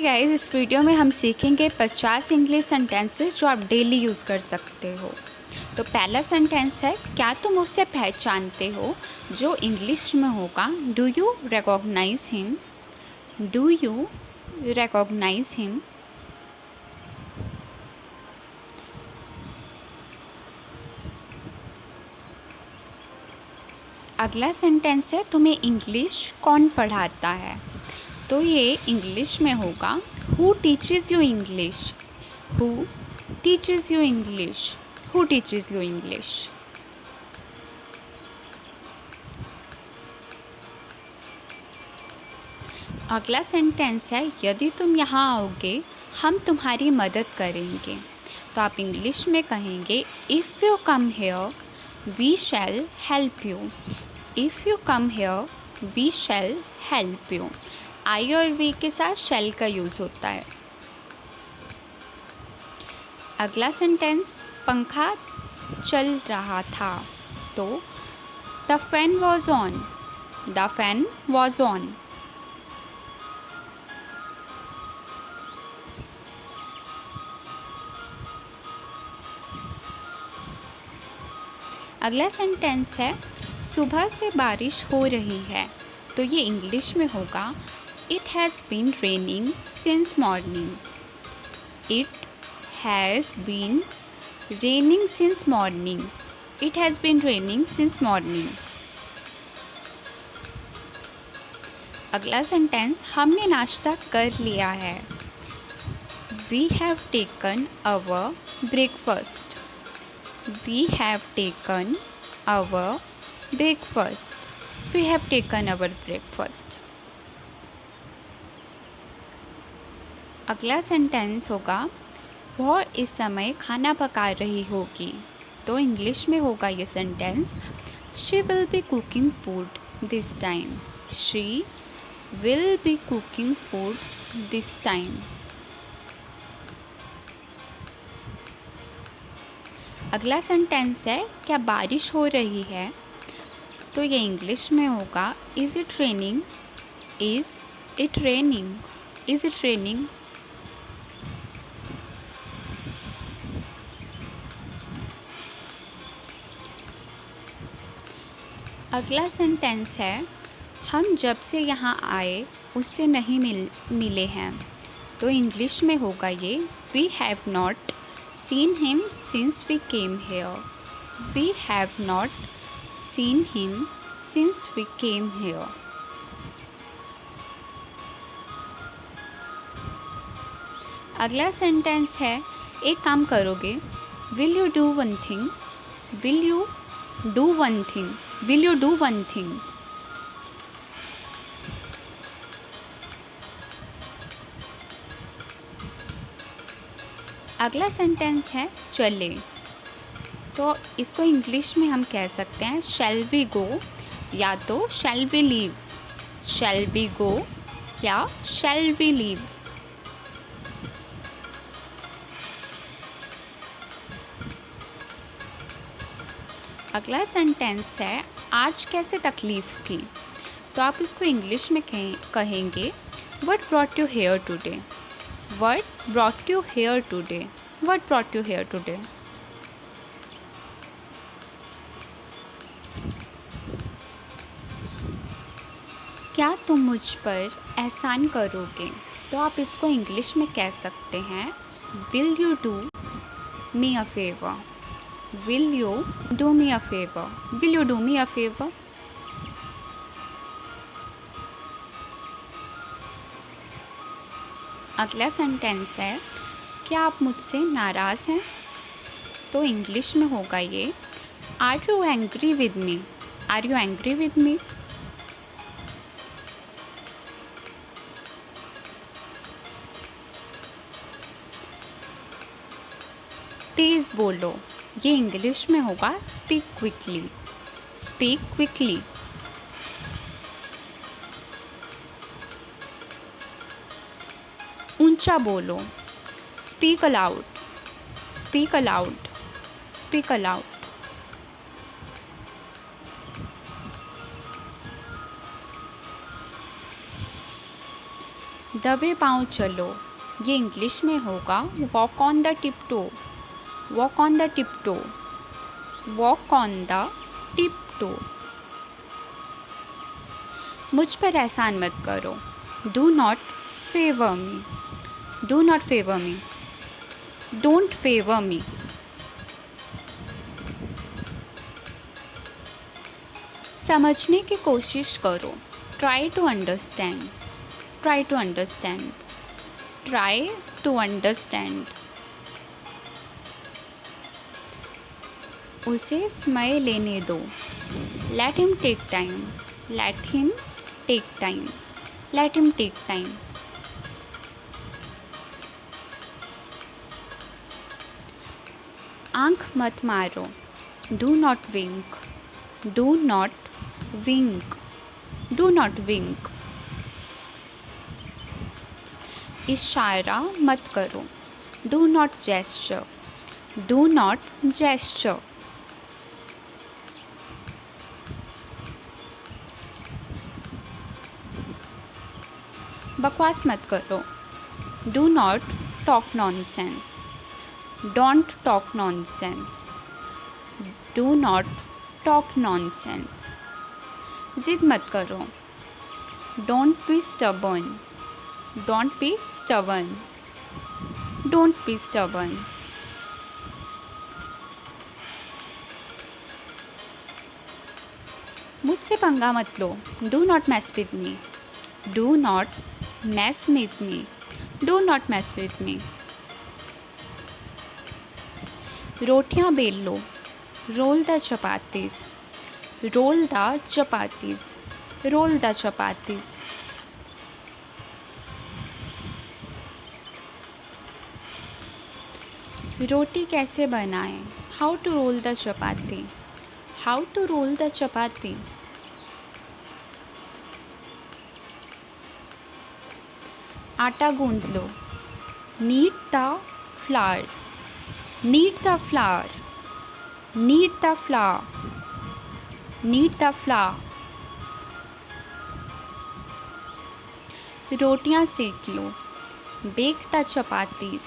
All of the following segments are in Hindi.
गाइस, इस वीडियो में हम सीखेंगे 50 इंग्लिश सेंटेंसेस जो आप डेली यूज़ कर सकते हो। तो पहला सेंटेंस है, क्या तुम उसे पहचानते हो? जो इंग्लिश में होगा, do you recognise him? Do you recognise him? अगला सेंटेंस है, तुम्हें इंग्लिश कौन पढ़ाता है? तो ये इंग्लिश में होगा, who teaches you English? Who teaches you English? Who teaches you English? अगला सेंटेंस है, यदि तुम यहाँ आओगे हम तुम्हारी मदद करेंगे। तो आप इंग्लिश में कहेंगे, if you come here we shall help you. If you come here we shall help you. I और वी के साथ शैल का यूज़ होता है। अगला सेंटेंस, पंखा चल रहा था। तो the fan was on. The fan was on. अगला सेंटेंस है, सुबह से बारिश हो रही है। तो ये इंग्लिश में होगा, it has been raining since morning. It has been raining since morning. It has been raining since morning. अगला सेंटेंस, हमने नाश्ता कर लिया है। We have taken our breakfast. We have taken our breakfast. We have taken our breakfast. अगला सेंटेंस होगा, वह इस समय खाना पका रही होगी। तो इंग्लिश में होगा ये sentence, She will be cooking food this time. She will be cooking food this time. अगला सेंटेंस है, क्या बारिश हो रही है? तो ये इंग्लिश में होगा, is it raining? Is it raining? Is it raining? अगला सेंटेंस है, हम जब से यहाँ आए उससे नहीं मिले हैं। तो इंग्लिश में होगा ये, we have not seen him since we came here. We have not seen him since we came here. अगला सेंटेंस है, एक काम करोगे? Will you do one thing? Will you do one thing? Will you do one thing? अगला सेंटेंस है, चले। तो इसको इंग्लिश में हम कह सकते हैं, शैल वी गो, या तो shall we leave. Shall we go या शैल वी लीव। अगला सेंटेंस है, आज कैसे तकलीफ़ थी? तो आप इसको इंग्लिश में कहेंगे, what brought you here today? What brought you here today? What brought you here today? क्या तुम मुझ पर एहसान करोगे? तो आप इसको इंग्लिश में कह सकते हैं, Will you do me a favor? Will you do me a favor? Will you do me a favor? अगला सेंटेंस है, क्या आप मुझसे नाराज़ हैं? तो इंग्लिश में होगा ये, are you angry with me? Are you angry with me? तेज़ बोलो। ये इंग्लिश में होगा, स्पीक क्विकली। Speak quickly. ऊंचा बोलो, speak aloud. Speak aloud. Speak aloud. दबे पाँव चलो, ये इंग्लिश में होगा walk on the tiptoe, walk on the tiptoe, walk on the tiptoe. मुझ पर एहसान मत करो, do not favour me, do not favour me, don't favour me. समझने की कोशिश करो, try to understand, try to understand, try to understand. उसे समय लेने दो, let him take time, let him take time, let him take time. आँख मत मारो, do not wink, do not wink, do not wink. इशारा मत करो, do not gesture, do not gesture. बकवास मत करो, do not talk nonsense, don't talk nonsense, do not talk nonsense. जिद मत करो, don't be stubborn, don't be stubborn, don't be stubborn. मुझसे पंगा मत लो, do not mess with me, do not mess with me, do not mess with me. रोटियां बेल लो, roll the chapatis, roll the chapatis, roll the chapatis. रोटी कैसे बनाएं, how to roll the chapati, how to roll the chapati. आटा गूंद लो, knead the flour, knead the flour, knead the flour, knead the flour. रोटियां सेक लो, bake the chapatis,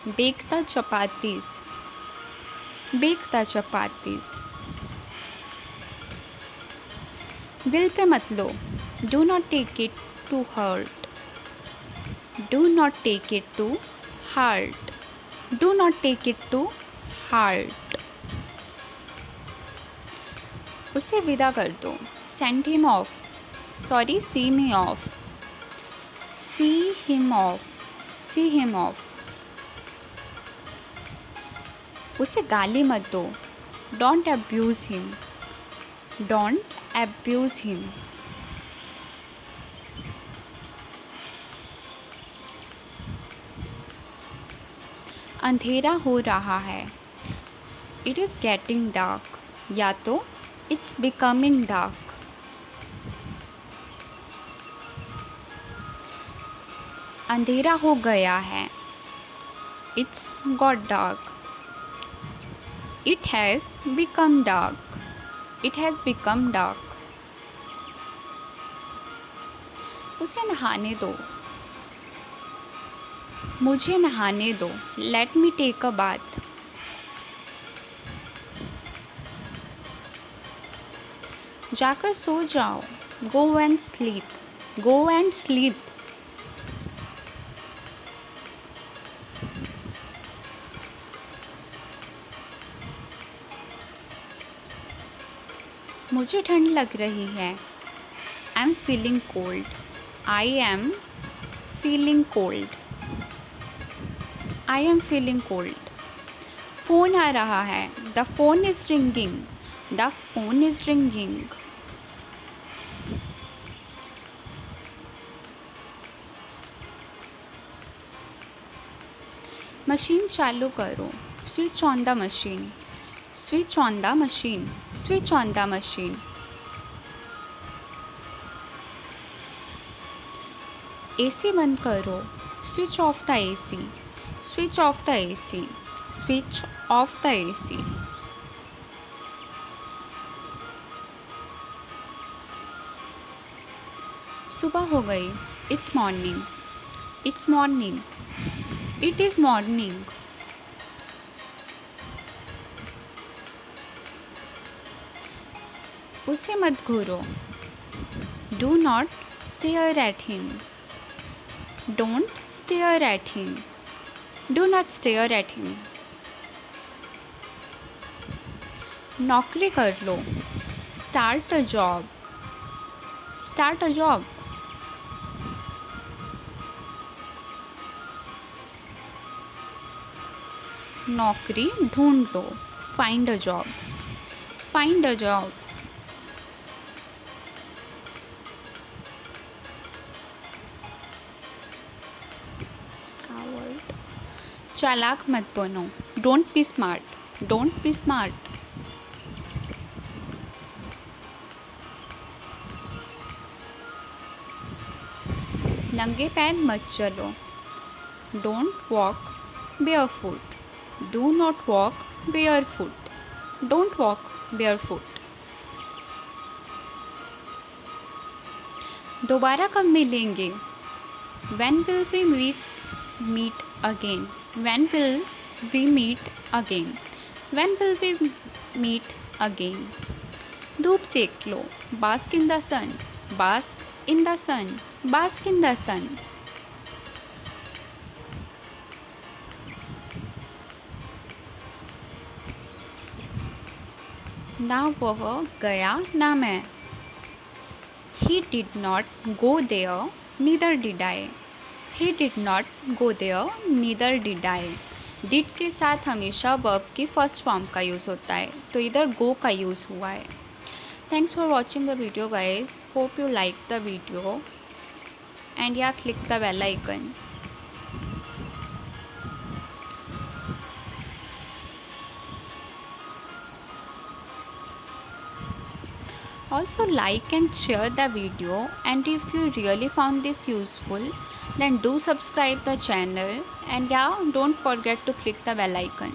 bake the chapatis, bake the chapatis. दिल पे मत लो, do not take it to heart, do not take it to heart, do not take it to heart. उसे विदा कर दो, send him off, sorry see me off, see him off, see him off. उसे गाली मत दो, don't abuse him, don't abuse him. अंधेरा हो रहा है, इट इज़ गेटिंग डार्क, या तो इट्स बिकमिंग डार्क। अंधेरा हो गया है, it's got dark, it has become dark, it has become dark. उसे नहाने दो, मुझे नहाने दो, let me take a bath. जाकर सो जाओ, go and sleep, go and sleep. मुझे ठंड लग रही है, I am feeling cold, I am feeling cold, I am feeling cold. Phone आ रहा है, the phone is ringing, the phone is ringing. Machine चालू करो, switch on the machine, switch on the machine, switch on the machine. AC बंद करो, switch off the AC, switch off the AC, switch off the AC. सुबह हो गई, it's morning, It's morning. It is morning. उसे मत घूरो. Do not stare at him. Don't stare at him. Do not stare at him. नौकरी कर लो. Start a job. Start a job. नौकरी ढूंढ लो. Find a job. Find a job. चालाक मत बनो. Don't be smart. Don't be smart. नंगे पैर मत चलो. Don't walk barefoot. Do not walk barefoot. Don't walk barefoot. दोबारा कब मिलेंगे? When will we meet again? When will we meet again? When will we meet again? धूप सेक लो. Bask in the sun. Bask in the sun. Bask in the sun. ना वह गया ना मैं. He did not go there, neither did I. He did not go there, neither did I. Did के साथ हमेशा verb की फर्स्ट फॉर्म का यूज़ होता है, तो इधर go का यूज़ हुआ है. Thanks for watching the video guys. Hope you liked the video. And yeah, click the bell icon. Also like and share the video, and if you really found this useful, then do subscribe the channel, and yeah, don't forget to click the bell icon.